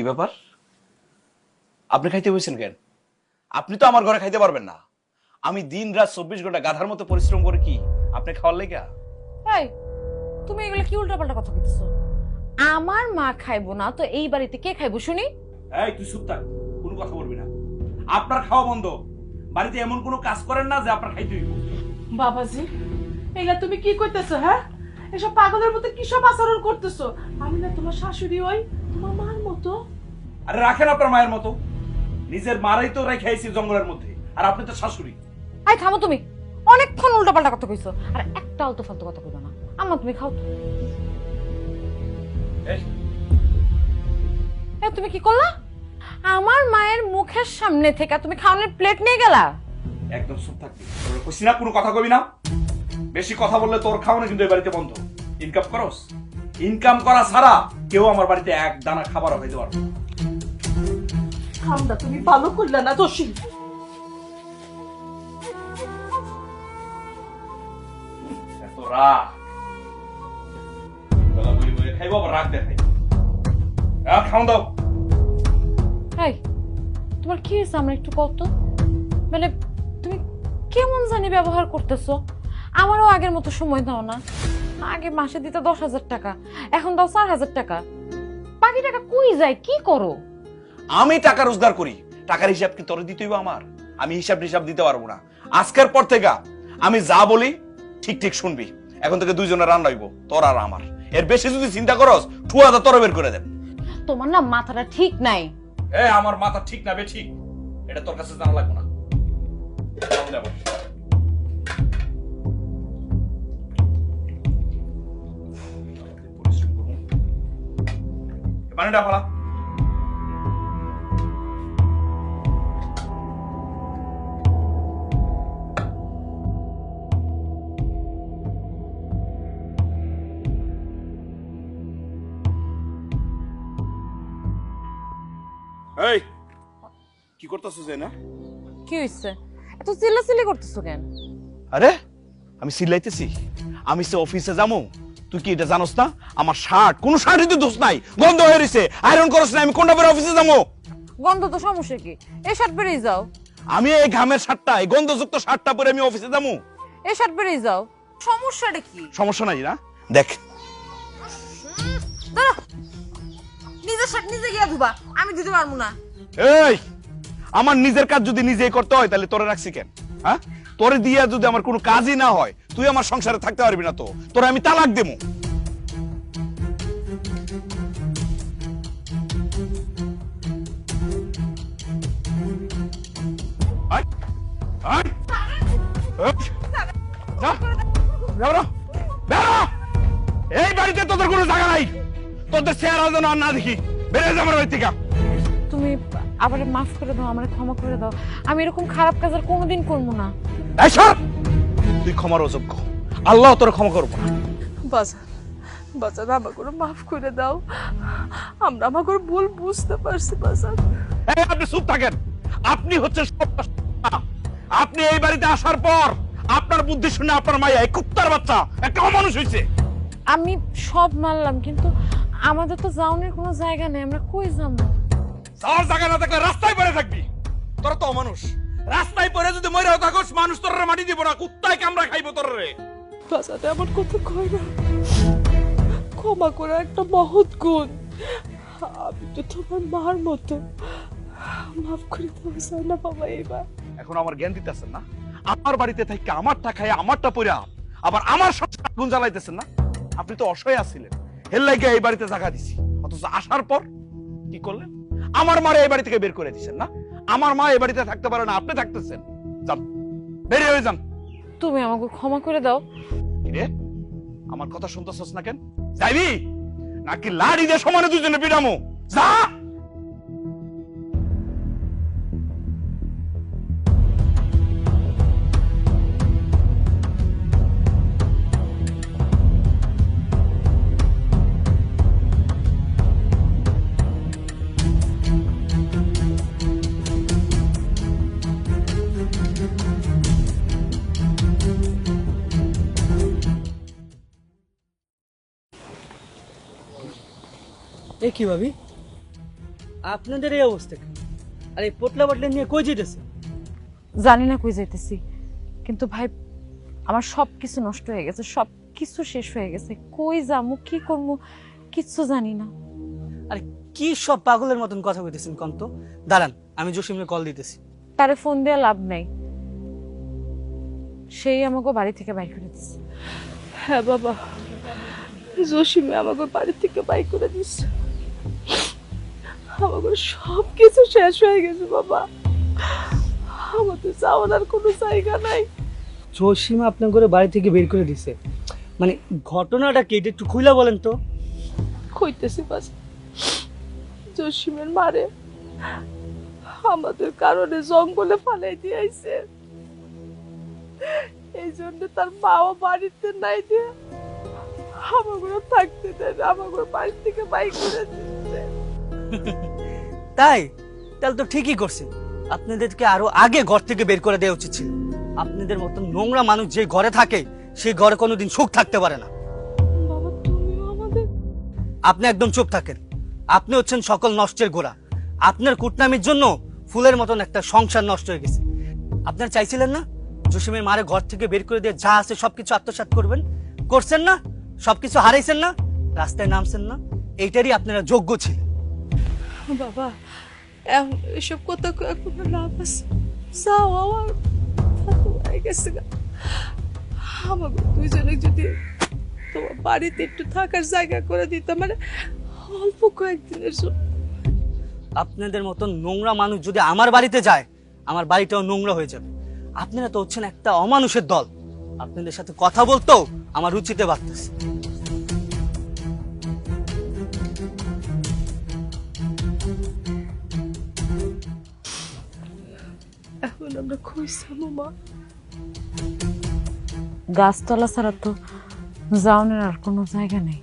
কি ব্যাপার? আপনি খাইতে বসেন কেন? আপনি তো আমার ঘরে খাইতে পারবেন না। আমি দিন রাত 24 ঘন্টা গাধার মতো পরিশ্রম করে কি আপনি খাওয়ার লাইগা? এই, তুমি এগুলা কি উল্টাপাল্টা কথা কইতেছো? আমার মা খাইবো না তো এই বাড়িতে কে খাইবো শুনি? এই তুই চুপ থাক, কোনো কথা বলবি না। আপনার খাওয়া বন্ধ। বাড়িতে এমন কোনো কাজ করেন না যে আপনার খাইতে হইব। বাবাজি, এগুলা তুমি কি করতেছো? হ্যাঁ, এসব পাগলের মতো কি সব আচরণ করতেছো? আমি না তোমার শাশুড়ি হই, তোমার মার মতো। আরে রাখেন আপনার মায়ের মতো। নিজের মারাই তো রেখে আইছি জঙ্গলের মধ্যে, আর আপনি তো শাশুড়ি। আই থামো তুমি, অনেকক্ষণ উল্টাপাল্টা কথা কইছো, আর একটা আলতু ফালতু কথা কইবা না। আম্মা তুমি খাও তো। এই, এ তুমি কি করলা? আমার মায়ের মুখের সামনে থেকে তুমি খাওয়ানোর প্লেট নিয়ে গেলা। একদম চুপ থাকবি। তোর কইছি না কোনো কথা কবি না। বেশি কথা বললে তোর খাওয়ানো কিন্তু এই বাড়িতে বন্ধ। ইনকাম করস? ইনকাম করা ছাড়া কেউ আমার বাড়িতে এক দানা খাবারও খাইতে পারবে না। আমরা তুমি ভালো করলে না দোষী। এত রাগ। গলা বলি বলি খাইবো, আবার রাগ দেখাই। খাওয়া দাও। এই, তোমার কি হয়েছে আমরা একটু কত? মানে তুমি কেমন জানি ব্যবহার করতেছো? আমারও আগের মতো সময় দাও না। আগে মাসে দিতে 10,000 টাকা, এখন দাও 4,000 টাকা। বাকি টাকা কই যায়, কি করো? আমি টাকা রোজগার করি, টাকার হিসাব কি তোরে দিতেই বা আমার? আমি হিসাব দিতে পারবো না। আজকের পর থেকে আমি যা বলি ঠিক ঠিক শুনবি। এখন থেকে দুইজনের রান রাখবো, তোর আর আমার। এর বেশি যদি চিন্তা করস ঠুয়াদা তোর বের করে দেব। তোমার না মাথাটা ঠিক নাই। আমার মাথা ঠিক না বে ঠিক, এটা তোর কাছে জানা লাগবে না। পরিশ্রম করবো। পানিটা ফালা। এই কি করতেছিস না? কি হইছে? এত চিল্লাচিল্লি করতেছো কেন? আরে আমি চিল্লাইতেছি? আমি সে অফিসে যাবো, তুই কি এটা জানোস না? আমার শার্ট, কোন শার্টই তো দোষ নাই, গন্ধ হয়ে রইছে, আয়রন করছ না। আমি কোনটা পরে অফিসে যাবো? গন্ধ তো সমস্যা কি? এই শার্ট পরেই যাও। আমি এই ঘামের শার্টটা, এই গন্ধযুক্ত শার্টটা পরে আমি অফিসে যাবো? এই শার্ট পরেই যাও। সমস্যাটা কি? সমস্যা নাই না? দেখ দাঁড়া, নিজের শার্ট নিজে গিয়া ধুবা, আমি দিতে পারবো না। এই, আমার নিজের কাজ যদি নিজেই করতে হয় তাহলে তোরে রাখছি কেন? হ্যাঁ, তোরে দিয়া যদি আমার কোনো কাজই না হয়, তুই আমার সংসারে থাকতে পারবি না। তো তোরে আমি তালাক দেবো। আয়, আয়, এই, যা, বেরো, বেরো। এই বাড়িতে তোদের কোনো জায়গা নাই। তোদের চেহারা যেন আর না দেখি। বেড়ে যা আমার বাড়ি থেকে। তুমি আবার মাফ করে দাও, আমার ক্ষমা করে দাও। আমি এরকম খারাপ কাজ আর কোনোদিন করবো না। এই সর, তুই ক্ষমার অযোগ্য। আল্লাহ তোর ক্ষমা করবো না। বাজার, বাজার আমাকে মাফ করে দাও। আমরা আমাকে ভুল বুঝতে পারছি বাজার। এই আপনি চুপ থাকেন। আপনি হচ্ছে আপনি এই বাড়িতে আসার পর আপনার বুদ্ধি শুনে আপনার মায়া এই কুত্তার বাচ্চা একটা অমানুষ হয়েছে। আমি সব মানলাম, কিন্তু আমাদের তো যাওয়ানোর কোনো জায়গা নেই, আমরা কই যাবো? যাওয়ার জায়গা না থাকলে রাস্তায় পড়ে থাকবি। তোরা তো অমানুষ। রাস্তায় পড়ে যদি মরেও থাকস, মানুষ তোর মাটি দিব না, কুত্তায় কামড়া খাইবো তোর রে। বাজারে আমার কথা কয় না। ক্ষমা করা একটা মহৎ গুণ। আমি তো তোমার মার মতো। মাফ করে দেওয়া যায় না বাবা এবার? এখন আমার জ্ঞান দিতেছেন না? আমার বাড়িতে থেকে আমারটা খাই, আমারটা পড়া, আবার আমার সংসার আগুন জ্বালাইতেছেন না? আপনি তো অসহায় আছিলেন, হেল লাগে এই বাড়িতে জায়গা দিছি। অথচ আসার পর কি করলেন? আমার মারে এই বাড়ি থেকে বের করে দিচ্ছেন না? আমার মা এই বাড়িতে থাকতে পারে না, আপনি থাকতেছেন। যান, বেরিয়ে হয়ে যান। তুমি আমাকে ক্ষমা করে দাও। কিরে, আমার কথা শুনতেছস না কেন? যাইবি নাকি লাড়ি দিয়ে সমানে দুজনে পিটামো? যা। এ কি ভাবি, আপনাদের এই অবস্থা কেন? আর এই পোটলা বাটলা নিয়ে কই যেতেছে? জানি না কই যাইতেছি, কিন্তু ভাই আমার সব কিছু নষ্ট হয়ে গেছে, সব কিছু শেষ হয়ে গেছে। কই যামু, কি করবো, কিচ্ছু জানি না। আরে কি সব পাগলের মতন কথা কইতেছেন কন্ত? দাঁড়ান, আমি জসিমকে কল দিতেছি। তারে ফোন দিয়ে লাভ নাই, সেই আমাকে বাড়ি থেকে বাইর করে দিচ্ছে। হ্যাঁ বাবা, জসিমে আমাকে বাড়ি থেকে বাই করে দিচ্ছে। আমাকে সব কিছু শেষ হয়ে গেছে বাবা। আমাদের যাওয়ার আর কোনো জায়গা নাই। জসিম আপনার করে বাড়ি থেকে বের করে দিছে, মানে ঘটনাটা কি? এটা একটু খুইলা বলেন তো। কইতেছি বাস, জসিমের মারে আমাদের কারণে জঙ্গলে ফালাই দিয়ে আইছে। এই জন্য তার মাও বাড়িতে নাই দিয়ে আমাকে থাকতে দেন, আমাকে বাড়ি থেকে বাই করে দিচ্ছে। তাই? তাহলে তো ঠিকই করছে। আপনাদেরকে আরো আগে ঘর থেকে বের করে দেওয়া উচিত ছিল। আপনাদের মতন নোংরা মানুষ যে ঘরে থাকে সেই ঘরে কোনোদিন সুখ থাকতে পারে না। বাবা তুমিও আমাদের। আপনি একদম চুপ থাকেন। আপনি হচ্ছেন সকল নষ্টের গোড়া। আপনার কুটনামির জন্য ফুলের মতন একটা সংসার নষ্ট হয়ে গেছে। আপনারা চাইছিলেন না জসিমের মারে ঘর থেকে বের করে দিয়ে যা আছে সবকিছু আত্মসাৎ করবেন? করছেন না? সবকিছু হারাইছেন না? রাস্তায় নামছেন না? এইটারই আপনারা যোগ্য ছিলেন। বাবা এখন এসব কথা কয়ে কোনো লাভ আছে? যাও, আমার ভালো হয়ে গেছে গা। আমাকে দুইজনে যদি তোমার বাড়িতে একটু থাকার জায়গা করে দিতাম, মানে অল্প কয়েকদিনের জন্য। আপনাদের মতন নোংরা মানুষ যদি আমার বাড়িতে যায়, আমার বাড়িটাও নোংরা হয়ে যাবে। আপনারা তো হচ্ছেন একটা অমানুষের দল। আপনাদের সাথে কথা বলতেও আমার রুচিতে বাড়তেছে। এখন আমরা খুঁজছাম মা। গাছতলা ছাড়া তো যাওয়ার আর কোনো জায়গা নেই।